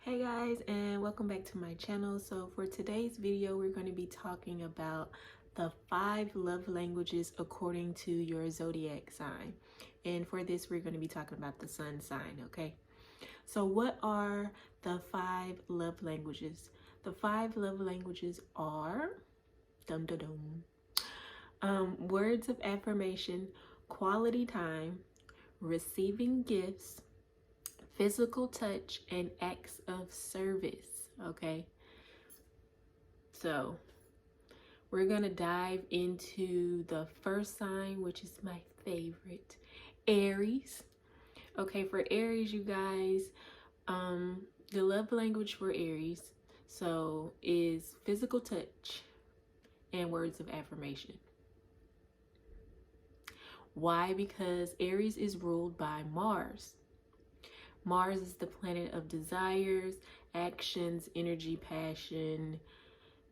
Hey guys, and welcome back to my channel. So for today's video, we're going to be talking about the 5 love languages according to your zodiac sign. And for this, we're going to be talking about the sun sign, okay? So what are the 5 love languages? The 5 love languages are words of affirmation, quality time, receiving gifts, physical touch, and acts of service. Okay, so we're gonna dive into the first sign, which is my favorite, Aries. Okay, for Aries, you guys, the love language for Aries is physical touch and words of affirmation. Why? Because Aries is ruled by Mars. Mars is the planet of desires, actions, energy, passion,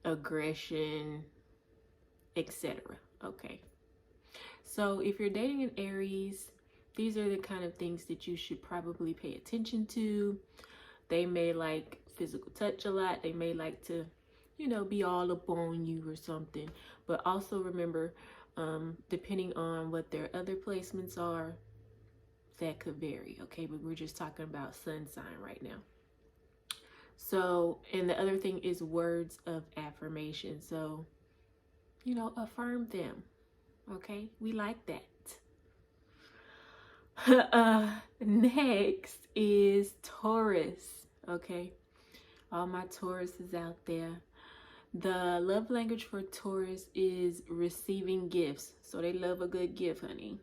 aggression, etc. Okay. So if you're dating an Aries, these are the kind of things that you should probably pay attention to. They may like physical touch a lot. They may like to, be all up on you or something. But also remember, depending on what their other placements are, that could vary, okay? But we're just talking about sun sign right now. So, and the other thing is words of affirmation. So, affirm them, okay? We like that. Next is Taurus, okay? All my Tauruses out there. The love language for Taurus is receiving gifts. So they love a good gift, honey.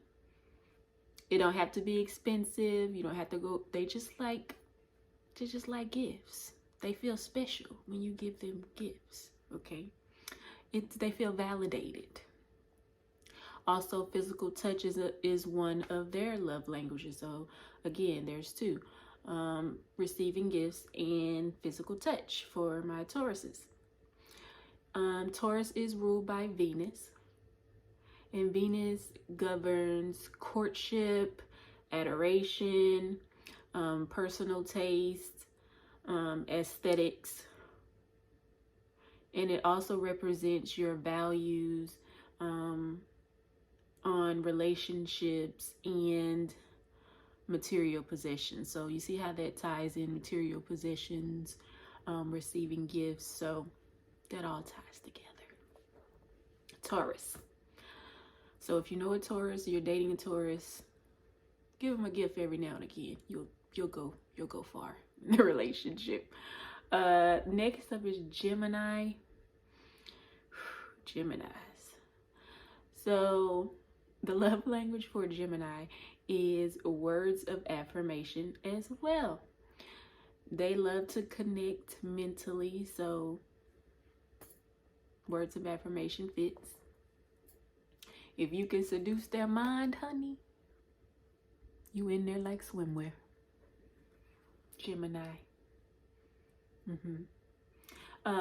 It don't have to be expensive. You don't have to go. They just like gifts. They feel special when you give them gifts. Okay, they feel validated. Also, physical touch is one of their love languages. So again, there's 2: receiving gifts and physical touch for my Tauruses. Taurus is ruled by Venus. And Venus governs courtship, adoration, personal taste, aesthetics. And it also represents your values on relationships and material possessions. So you see how that ties in material possessions, receiving gifts. So that all ties together. Taurus. So if you know a Taurus, you're dating a Taurus, give them a gift every now and again. You'll go far in the relationship. Next up is Gemini. Geminis. So the love language for Gemini is words of affirmation as well. They love to connect mentally, so words of affirmation fits. If you can seduce their mind, honey, you in there like swimwear. Gemini.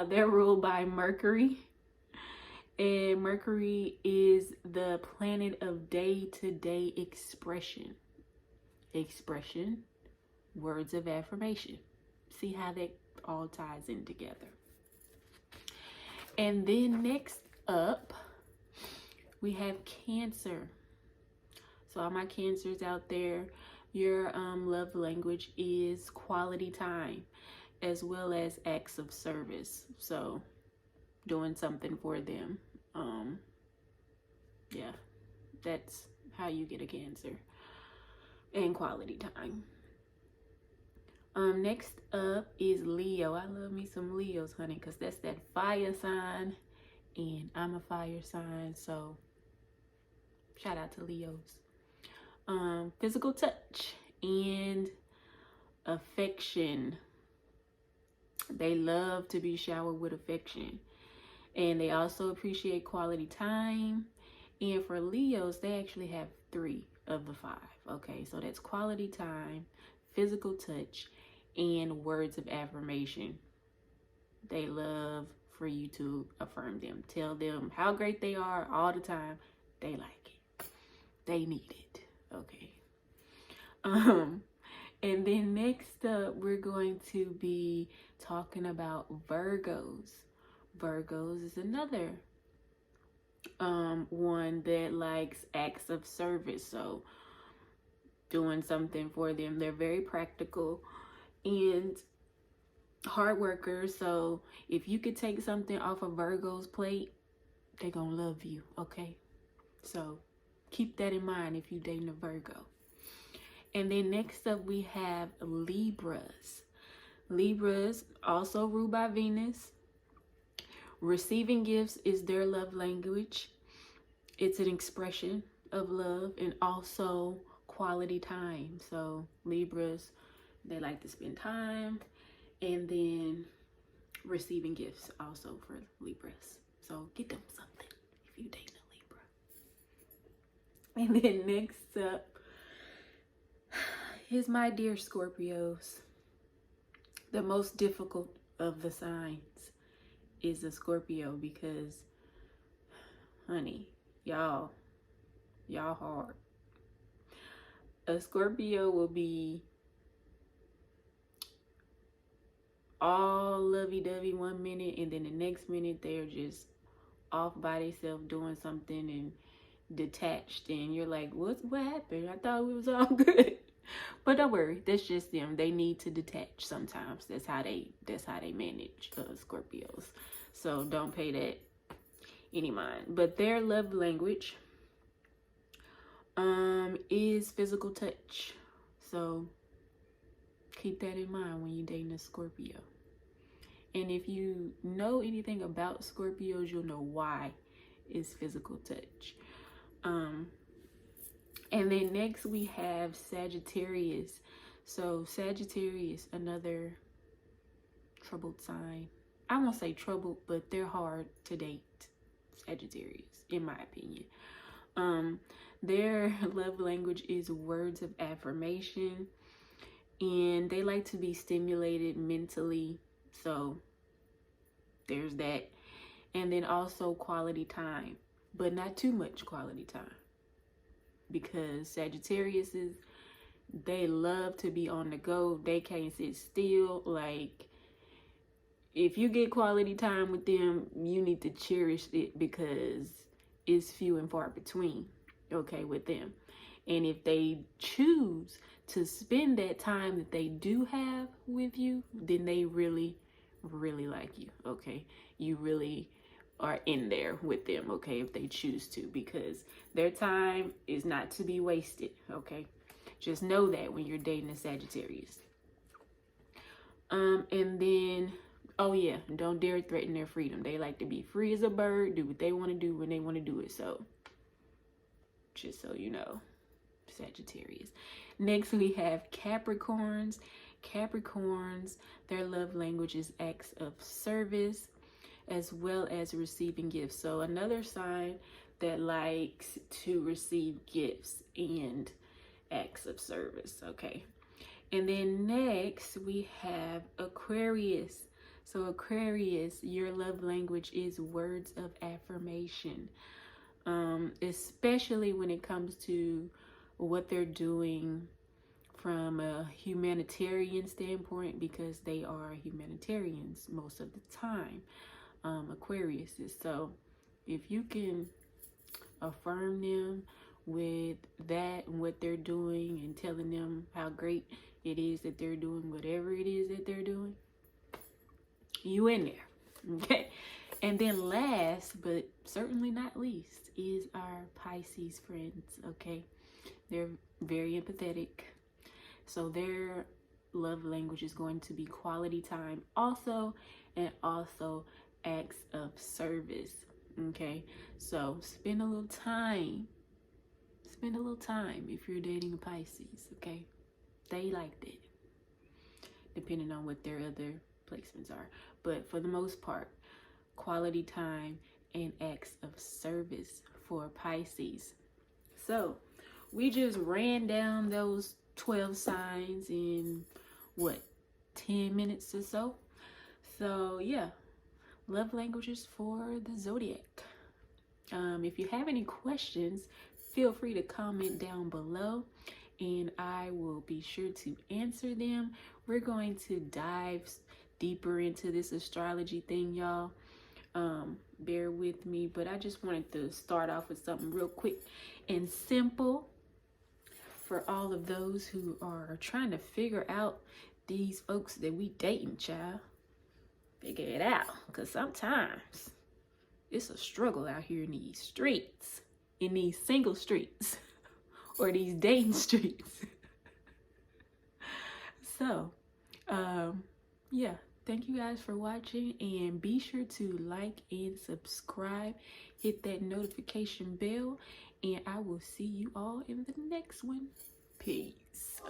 They're ruled by Mercury. And Mercury is the planet of day-to-day expression. Expression, words of affirmation. See how that all ties in together. And then next up, we have Cancer. So all my Cancers out there, your love language is quality time as well as acts of service. So doing something for them. Yeah, that's how you get a Cancer. And quality time. Next up is Leo. I love me some Leos, honey, because that's that fire sign. And I'm a fire sign, so shout out to Leos. Physical touch and affection. They love to be showered with affection. And they also appreciate quality time. And for Leos, they actually have 3 of the 5. Okay, so that's quality time, physical touch, and words of affirmation. They love for you to affirm them. Tell them how great they are all the time. They like it. They need it. Okay. And then next up, we're going to be talking about Virgos. Virgos is another one that likes acts of service. So doing something for them. They're very practical and hard workers. So if you could take something off of Virgo's plate, they're gonna love you, okay? So keep that in mind if you're dating a Virgo. And then next up we have Libras. Libras also ruled by Venus. Receiving gifts is their love language. It's an expression of love and also quality time. So Libras, they like to spend time, and then receiving gifts also for Libras. So get them something if you date a Libra. And then next up is my dear Scorpios. The most difficult of the signs is a Scorpio because, honey, y'all hard. A Scorpio will be all lovey-dovey 1 minute, and then the next minute they're just off by themselves doing something and detached, and you're like, what happened? I thought we was all good. But don't worry, that's just them. They need to detach sometimes. That's how they manage Scorpios. So don't pay that any mind. But their love language is physical touch. So keep that in mind when you're dating a Scorpio. And if you know anything about Scorpios, you'll know why it's physical touch. And then next we have Sagittarius. So Sagittarius, another troubled sign. I won't say troubled, but they're hard to date. Sagittarius, in my opinion. Their love language is words of affirmation, and they like to be stimulated mentally. So there's that. And then also quality time, but not too much quality time, because Sagittariuses, they love to be on the go. They can't sit still. Like, if you get quality time with them, you need to cherish it because it's few and far between, okay, with them. And if they choose to spend that time that they do have with you, then they really, really like you, okay? You really are in there with them, okay, if they choose to, because their time is not to be wasted, okay? Just know that when you're dating a Sagittarius. And then, oh yeah, don't dare threaten their freedom. They like to be free as a bird, do what they want to do when they want to do it. So, just so you know, Sagittarius. Next, we have Capricorns. Capricorns, their love language is acts of service as well as receiving gifts. So another sign that likes to receive gifts and acts of service, okay? And then next we have Aquarius. So Aquarius, your love language is words of affirmation, especially when it comes to what they're doing from a humanitarian standpoint, because they are humanitarians most of the time, Aquariuses. So if you can affirm them with that and what they're doing and telling them how great it is that they're doing whatever it is that they're doing, you in there, okay? And then last but certainly not least is our Pisces friends, okay? They're very empathetic. So their love language is going to be quality time also, and also acts of service, okay? So spend a little time if you're dating a Pisces, okay? They like that, depending on what their other placements are. But for the most part, quality time and acts of service for Pisces. So we just ran down those 12 signs in what, 10 minutes or so. So yeah, love languages for the zodiac. If you have any questions, feel free to comment down below. and I will be sure to answer them. We're going to dive deeper into this astrology thing, y'all. Bear with me, but I just wanted to start off with something real quick and simple for all of those who are trying to figure out these folks that we dating, child. Figure it out, because sometimes it's a struggle out here in these streets, in these single streets, or these dating streets. So, yeah, thank you guys for watching, and be sure to like and subscribe, hit that notification bell, and I will see you all in the next one. Peace.